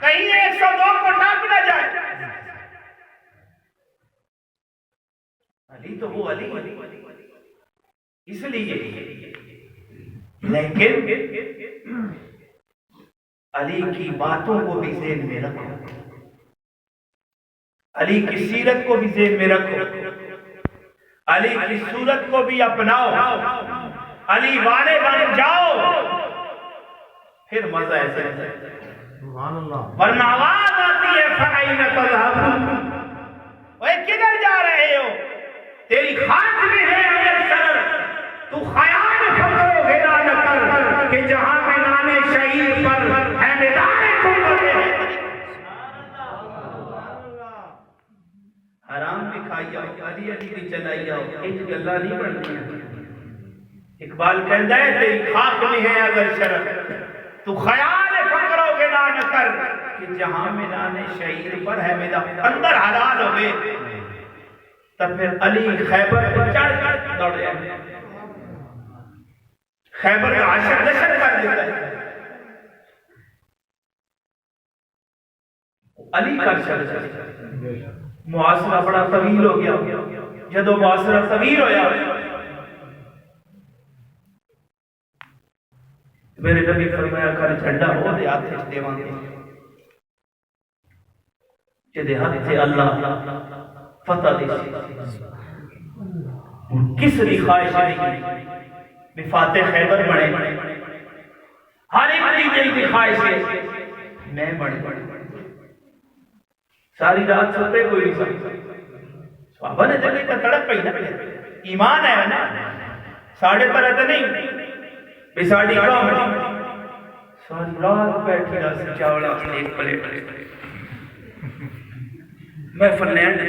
کہیں 102 کو ٹاپ نہ جائے۔ علی تو وہ علی اس لیے، لیکن علی کی باتوں کو بھی ذہن میں رکھو، علی کی سیرت کو بھی ذہن میں رکھو، علی کی صورت کو بھی اپناؤ، علی والے بن جاؤ، پھر مزہ ایسے ورنہ آواز آتی ہے فَأَيْنَ تَذْهَبُونَ، اوے کدھر جا رہے ہو؟ تیری خاک میں ہے اگر سر، تو خیال فکر و غنا نہ کر کہ جہاں میدان شہید پر ہے میدان تم۔ حرام بھی کھائی آؤ، علی علی بھی چلائی آؤ، ایک گلہ نہیں بڑھتی۔ اقبال کہتا ہے تیری خاک میں ہے اگر شرف، تو خیال فکر و غنا نہ کر کہ جہاں میدان شہید پر ہے میدان اندر حلال ہوئے۔ تب پھر علی خیبر پر چڑھ کر دوڑ جائے، خیبر کا عاشق نشر کر دیتا ہے۔ علی کا عاشق معاشرہ بڑا طویل ہو گیا، جدو معاشرہ طویل ہویا میرے نبی فرمایا کر جھنڈا ہو دے ہاتھ چ دیواں گے، جدے ہاتھ سے اللہ فتح دے کس ری خواہش نہیں بھی فاتح خیبر بڑے، ہر ایک علی دل کی خواہش ہے میں بڑے۔ ساری رات سوتے کوئی نہیں سکتا، صحابہ نے دل کا تڑپ پہ ہی نہ ایمان ہے نا، ساڑھے پر ہے نہیں بھی ساڑھی کام ہے، ساری رات بیٹھی رہا چاوڑا ایک پلیٹ محفل لینڈ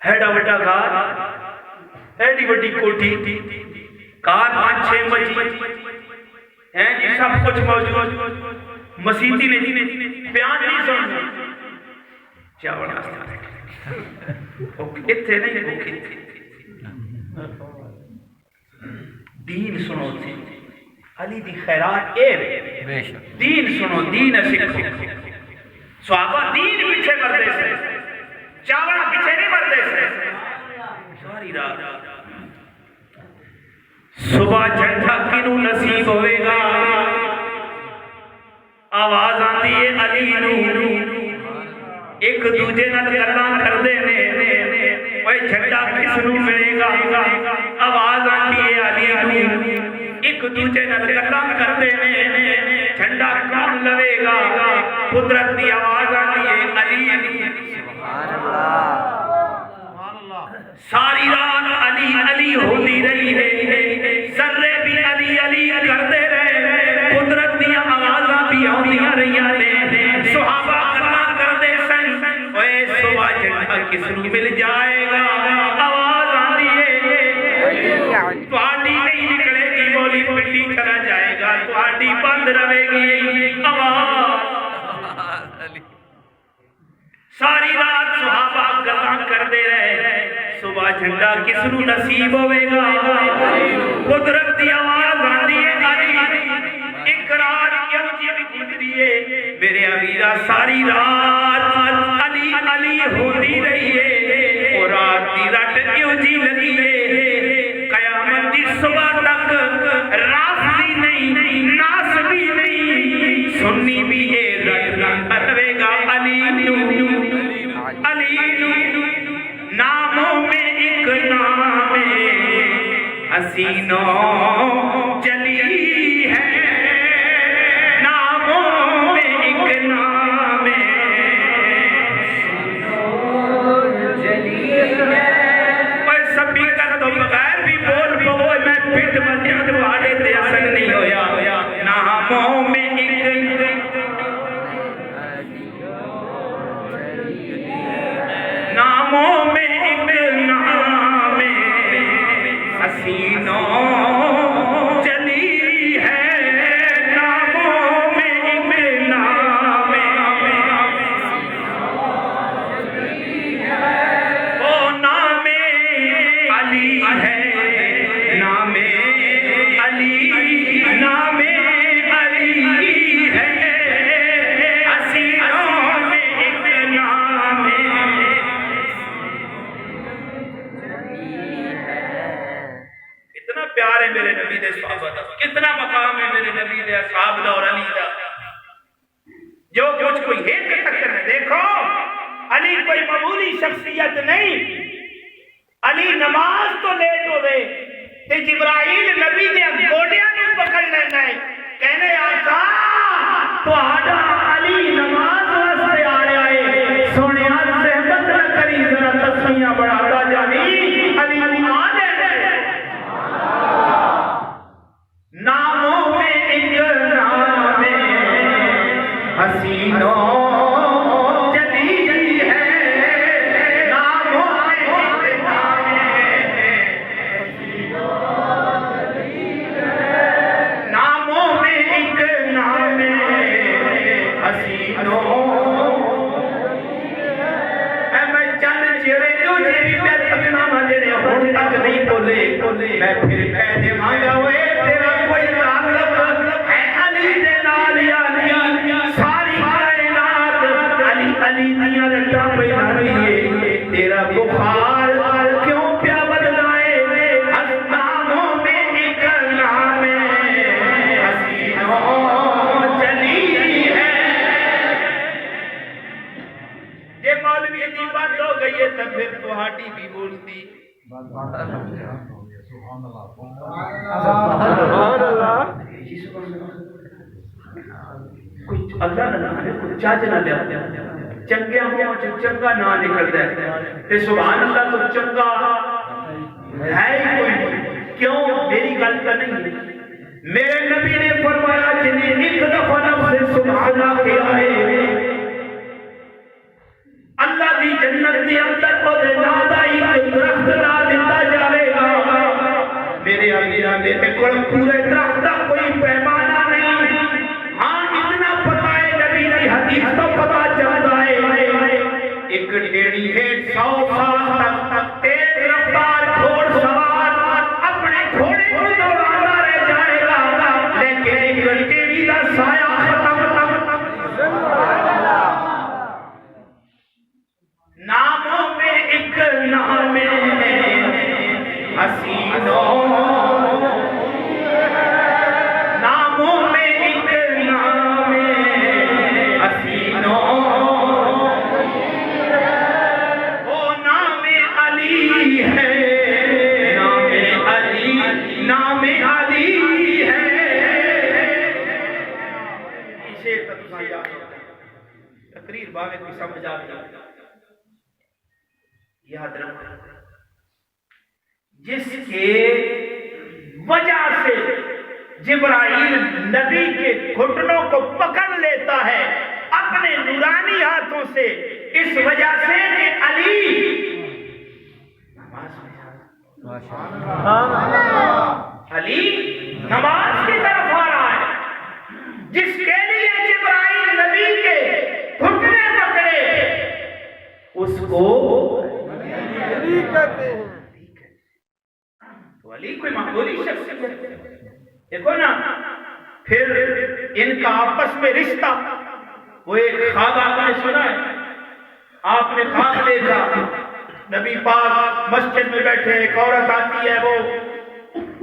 ایڈا وڈا گھر، ایڈی وڈی کوٹھی، کار 5-6 بجی ہیں جی، سب کچھ موجود، مسیحی نہیں بیان نہیں سن چاوڑا اتھے نہیں بھوکھی دین سنو تھی علی دی خیرات اے دین سنو، دین سکھو۔ صحابہ دین پیچھے مردے سے، چاوڑا پیچھے نہیں مردے سے۔ ساری رات صبح جھنڈا کنوں نصیب ہوئے گا، آواز آتی ہے علی نو، ایک دوجے نال گلاں کردے نے، اوے جھنڈا کس نو ملے گا؟ آواز آتی ہے علی نو، ایک دوجے نال گلاں کردے نے، جھنڈا کون لوے گا؟ قدرت دی آواز آتی ہے علی۔ ساری رات علی علی ہوتی رہی ہے، ذرے بھی علی علی کرتے رہے، قدرت دی آوازاں بھی آندیاں رہیاں نے، صحابہ کلام کرتے سن، اوے صبح جھنڈا کس نو مل جائے گا؟ آواز آندی ہے تہاڈی نہیں نکلے گی، بولی پنڈی چلا جائے گا، تہاڈی بند رہے گی آواز۔ ساری رات صحابہ گلاں کرتے رہے، صبح جھنڈا کس نو نصیب ہوئے گا؟ قدرت دی آواز آندی ہے علی، ایک رات کیوں جی بھی گزری ہے میرے امیرہ، ساری رات علی علی ہوتی رہی ہے، اور رات دی رٹ کیوں جی لگی ہے، قیامت دی صبح تک رافضی نہیں، ناصبی نہیں، سنی بھی ہے رٹ رہے گا علی نو، علی نو۔ ناموں میں ایک نام حسینوں جلی ہے، ناموں میں ایک نام جلی ہے، پر سبھی کا تو بغیر بھی بول بول میں پھٹ مدیاں دوارے دے اثر نہیں ہویا، ناموں میں ناموں میں ایک نام حسینوں جلی جو کچھ کوئی ایک تک ہے. دیکھو علی کوئی معمولی شخصیت نہیں. علی نماز تو لیٹ ہوئے تے جبرائیل نبی نے گوڑیاں نو پکڑ لینا ہے. کہنے آقا تو آڈا علی نماز واسطے آیا ہے. سونے آج زحمت نہ کری ذرا تسمیاں بڑھاتا جانی. علی ایمان ہے ناموں میں ایک نام حسینوں جلی ہے. ناموں میں ایک نام ناموں میں ایک نام حسینوں. میں چند چہرے جو بھی میں اپنا جڑے ہون تک نہیں بولے میں پھر کہہ دے مانگا ہوئے تیرا کوئی تعلق ہے علی دے نال یا ساری کائنات علی علی دیاں رٹا پہ ناریے. تیرا بخار کیوں پیا بدلائے. ناموں میں ایک نام حسینوں چلی ہے. یہ مولوی دی بات ہو گئی ہے تو پھر تہاڈی بھی بولتی. کچھ اللہ نہ جانے کچھ چاچ نہ لیا چنگے ہوں چنگا نہ نکلتا ہے تے سبحان اللہ تو چنگا ہے ہی کوئی. کیوں میری گل تو نہیں. میرے نبی نے فرمایا جنہیں ایک دفعہ لفظ سبحان اللہ کے آئے اللہ دی جنت دی اندر کو دے نادائی کوئی درخت لا دیتا جائے گا. میرے امیر میرے کول پورے درخت کا کوئی پیمانہ نہیں. ہاں اتنا پتہ ہے نبی کی حدیث تو پتہ چلتا ہے ایک ڈیڑھی ہے 100 سال تک تیز رفتار گھوڑ سوار اپنے گھوڑے کو دوڑاتا رہ جائے گا لیکن ایک ڈیڑھی کا سایہ ختم. ناموں میں ایک نام حسینوں. ناموں میں ایک نام حسینوں. وہ نام علی ہے. نام علی نام علی ہے. اسے تقریر باغ کوئی سمجھ آ گیا. یاد رکھو جس کے وجہ سے جبرائیل نبی کے گھٹنوں کو پکڑ لیتا ہے اپنے نورانی ہاتھوں سے اس وجہ سے کہ علی علی نماز کی طرف آ رہا ہے جس کے لیے جبرائیل نبی کے گھٹنے پکڑے اس کو تو علی کوئی معمولی شخص ہے. دیکھو نا پھر ان کا آپس میں رشتہ. وہ ایک خواب آپ نے سنا ہے. آپ نے خواب دیکھا نبی پاک مسجد میں بیٹھے ایک عورت آتی ہے وہ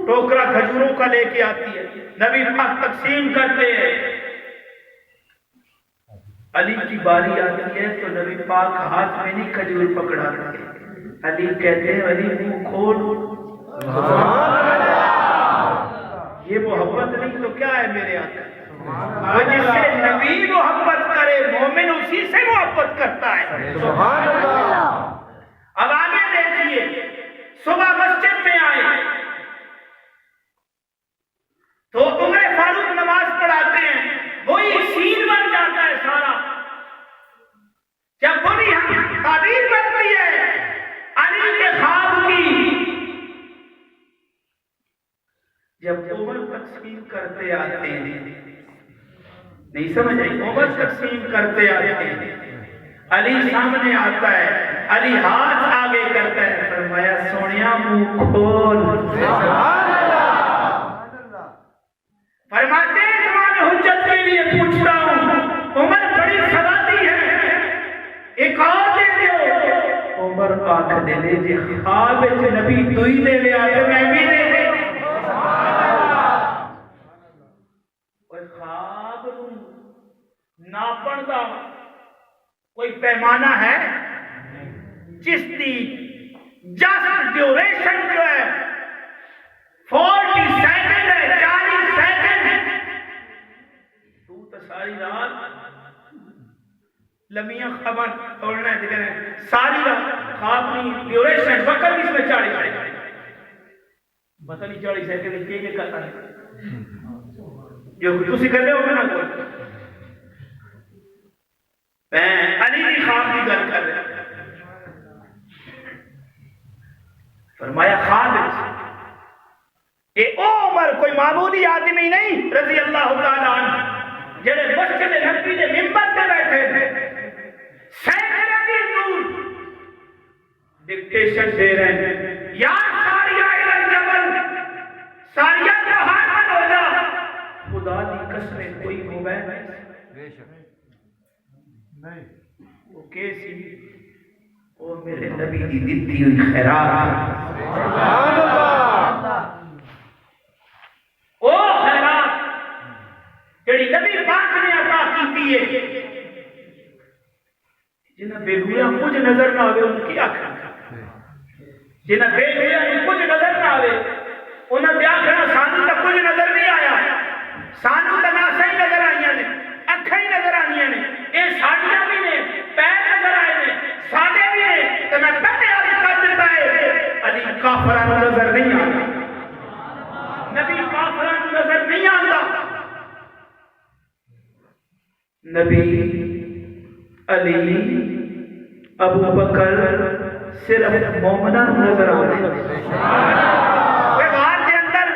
ٹوکرا کھجوروں کا لے کے آتی ہے. نبی پاک تقسیم کرتے ہیں. علی کی باری آتی ہے تو نبی پاک ہاتھ میں نہیں کھجور پکڑاتے. علی کہتے ہیں علی منہ کھول. یہ محبت نہیں تو کیا ہے میرے آقا. وہ جس سے نبی محبت کرے مومن اسی سے محبت کرتا ہے. اب آگے دیکھیے صبح مسجد میں آئے تو عمر فاروق نماز پڑھاتے ہیں. وہی سین بن جاتا ہے سارا. جب وہی تعبیر بنتی ہے علی کے خواب کی. جب عمر تقسیم کرتے آتے ہیں نہیں سمجھ آئی. عمر تقسیم کرتے آتے ہیں علی سامنے آتا ہے. علی ہاتھ آگے کرتا ہے. فرمایا سونیا منہ کھول. فرماتے ہیں تمام حجت کے لیے پوچھتا ہوں عمر بڑی سوادی ہے ایک اور دے دو. عمر آنکھ دے لے جی خواب نبی تو ہی دے لے آتے میں بھی دے دے. خواب ناپن دا کوئی پیمانہ ہے جس کی جسٹ ڈیوریشن جو ہے 40 سیکنڈ ہے، 40 سیکنڈ. تو ساری رات لمیاں خبر توڑنا ہے دیکھیں ساری رات خواب نہیں ڈیوریشن وقت اس میں 40 سیکنڈ پتہ نہیں 40 سیکنڈ کے کرتا ہے جو تسی کر رہے ہو نا کوئی میں علی کی خواب کی گل کر رہا فرمایا خواب اے عمر کوئی معمولی آدمی نہیں رضی اللہ تعالیٰ عنہ جڑے مسجد نبی دے منبر پہ بیٹھے تھے سینکڑوں کی دور ڈکٹیشن دے رہے ہیں یا ساریہ الجبل ساریہ پہاڑ پر ہو جا خدا دی قسم کوئی ہو گئے بے شک نہیں وہ کیسی وہ میرے نبی دی دیتی ہوئی خیرات سبحان اللہ او خیرات جڑی نبی پاک نے عطا کیتی ہے جنہیں بے ہویا کچھ نظر نہ آوے ان کی آنکھ جنہیں بے ہویا کچھ نظر نہ آوے انہیں بے آنکھنا سانو تا کچھ نظر نہیں آیا سانو تا ناسا ہی نظر آئیاں نے اکھیں نظر آئیاں نے اے ساڑیاں بھی نے پیر نظر آئے نے ساڑے بھی نے تو میں پہلے عرض کر دیتا ہے علی کافران نظر نہیں آتا نبی کافران نظر نہیں آتا نبی علی ابو بکر صرف مومنہ نظر آتے وہ غار کے اندر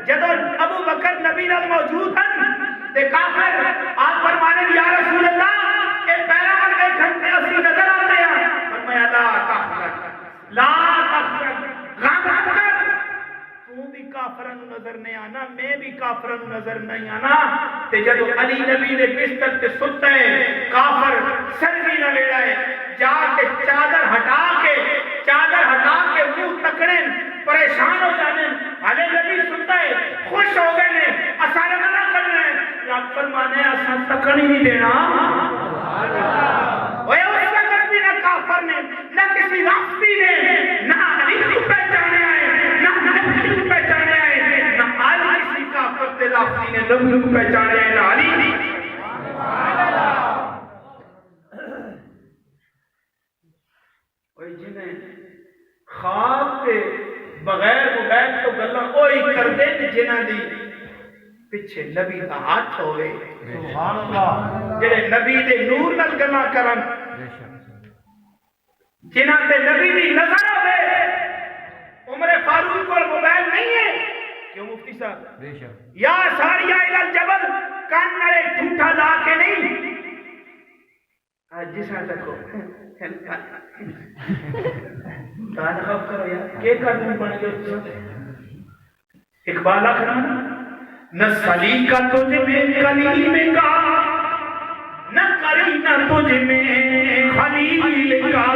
جدو ابو بکر نبی نال موجود ہیں تے کافر آپ فرمانے یا رسول اللہ اے پیرا وال ویکھن اسی نظر آتے ہیں فرمایا لا تخرج لا تخرج غم کر تو بھی کافراں نوں نظر نہیں آنا میں بھی کافراں نوں نظر نہیں آنا تے جدو علی نبی دے بستر تے ستا ہے کافر سر بھی نہ لیڑا ہے جا کے چادر ہٹا کے منہ تکڑے پریشان ہو جانے علی نبی ستا ہے خوش ہو گئے نے اسارے منع کر رہے ہیں رب فرمانے اساں تکڑ ہی نہیں دینا اوے اس وقت بھی نہ کافر نے نہ کسی رافضی نے نہ علی کو پہچانے آئے نہ نبی کو پہچانے آئے نہ علی کسی کافر تے رافضی نے نبی کو پہچانے آئے نہ علی جنہیں خواب کے بغیر تو گلاں اوہی کر دے جنہاں دی پیچھے نبی دا ہاتھ ہوئے سبحان اللہ جڑے نبی دے نور نال گلاں کرن جنہاں تے نبی دی نظر ہوئے عمر فاروق کو موبائل نہیں ہے کیوں مفتی صاحب بے شک یا ساریہ الجبل کان نالے ٹھوٹا لا کے نہیں جسا تکو دان خوف کرو یار کیا کرنے بن گئے اقبال اکرام نہ سلیقہ تجھ میں کلیم کا نہ قرینہ تجھ میں خلیل کا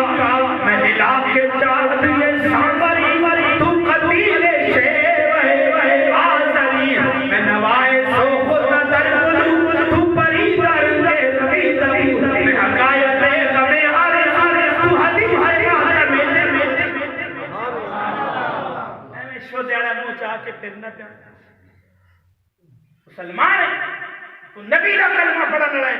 میں ہلا کے چار دیے سامری تو قتیل شیر آزری میں نوائے سوخ نظر بلو تو پری در دے دبی دبی میں حقائق غمے ہر تو حدیث شو دیڑا منہ چاہ کے پھرنا پیا مسلمان ہے تو نبی کا کلمہ پڑھن رہے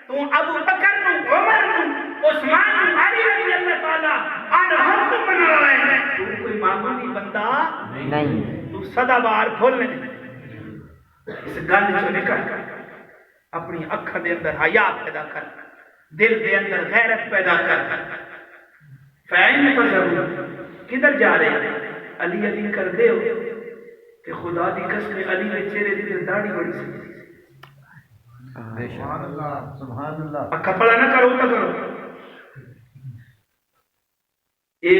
تو ابو بکر نو عمر نو عثمان نو علی رضی اللہ تعالی عنہم تو من رہے تو کوئی معمولی بندہ نہیں تو صدا بار کھولنے اس گل چ نکل اپنی اکھ دے اندر حیا پیدا کر دل دے اندر غیرت پیدا کر فین فضل کدھر جا رہے ہیں علی علی کر دے ہو کہ خدا دی قسم علی کے چہرے دی داڑھی بڑی سی سبحان اللہ سبحان اللہ کپڑا نہ کرو تو کرو اے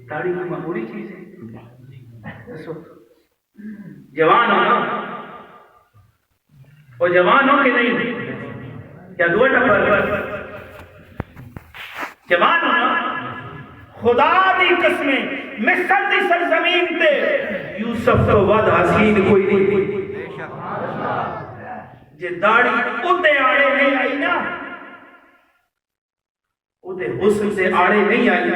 داڑھی کوئی معمولی چیز ہے دسو جوان ہو نا وہ جوان ہو کہ نہیں یا دو ٹپر جوان ہو نا خدا دی قسمیں مصر دی سرزمین تے یوسف تو ود حسین کوئی نہیں جے داڑھی اُتے آڑے نہیں آئی نا اُتے حسن سے آڑے نہیں آئی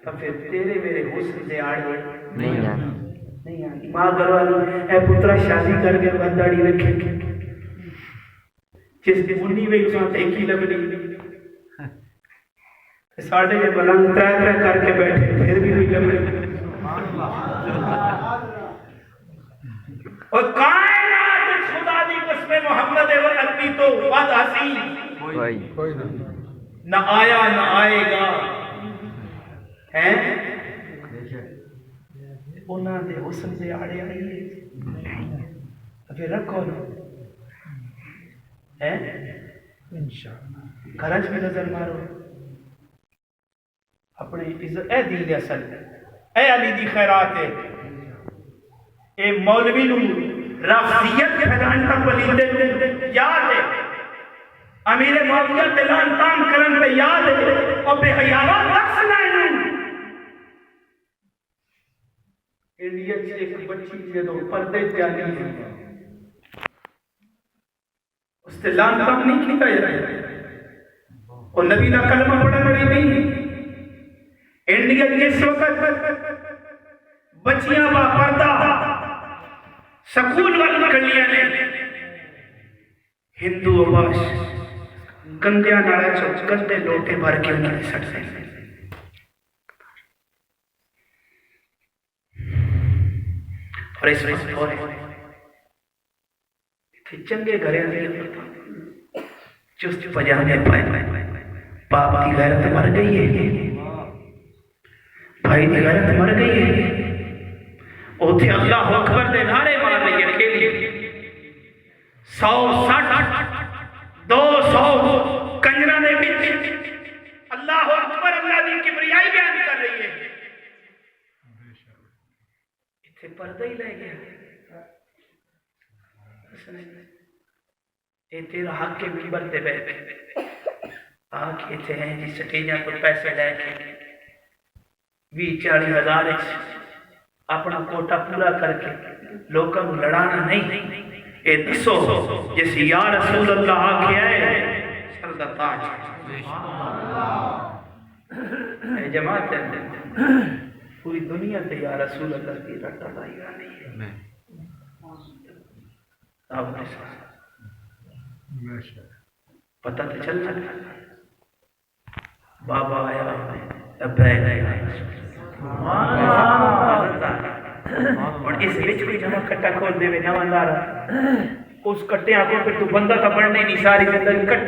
تو پھر تیرے میرے حسن سے آڑے نہیں آئی ماں گھر والی اے پترا شادی کر کے بعد داڑھی رکھے جس کی منی میں اساں ایک ہی لگنی ساڑھے کے بلند ترہ کر کے بیٹھے پھر بھی ہوئی لگنی اور کائنات خدا دی قسم محمد و عربی تو ود حسین نہ آیا نہ آئے گا ہیں انہاں دے حسن دے آڑے آئی ہے پھر رکھو نا ہیں انشاءاللہ گھرج میں نظر مارو اپنے عزت اے دین اصل اے علی دی خیرات ہے اے مولوی نو رافضیت کے پھیلان تک ولیدے یاد ہے امیر معاویہ دلان تام کرن پہ یاد ہے اور بے حیاوہ بخش لائنوں انڈیا سے ایک بچی جدو پردے جانی ہے اس سے لان تام نہیں کیتا جاتا اور نبی کا کلمہ پڑھا بڑی نہیں انڈیا جس وقت بچیاں با پردہ سکول والی کلیاں نے ہندو آواز گندیاں نارا چوچ گندے لوٹے بھر کے انہیں سٹ سے اور اس وقت اور چنگے گھرے چست پجانے پائے باپ کی غیرت مر گئی ہے بھائی کی غیرت مر گئی ہے اوتھے اللہ اکبر دے نعرے مار رہی ہے کھیلی 160 200 کنجرہ نے بچ اللہ اکبر اللہ دی کبریائی بیان کر رہی ہے اتھے پردہ ہی لے گیا اے تیرا حق کے ممبر تے بیٹھ آکھ اتھے ہیں جس سٹیجاں کو پیسے لے کے 20-40 ہزار اپنا کوٹا پورا کر کے لوگوں کو لڑانا نہیں اے دسو جس یا رسول اللہ آکھے آئے سر دا تاج اے جماعت پوری دنیا تے یا رسول اللہ کی رٹا لائی آنی ہے آپ نے ساتھ پتہ تو چل سکتا بابا آیا اور اس وچ بھی جمع کٹا کھول دے نواں لارا اس کٹے کو پھر تو بندہ تو بننے نہیں ساری زندگی کٹ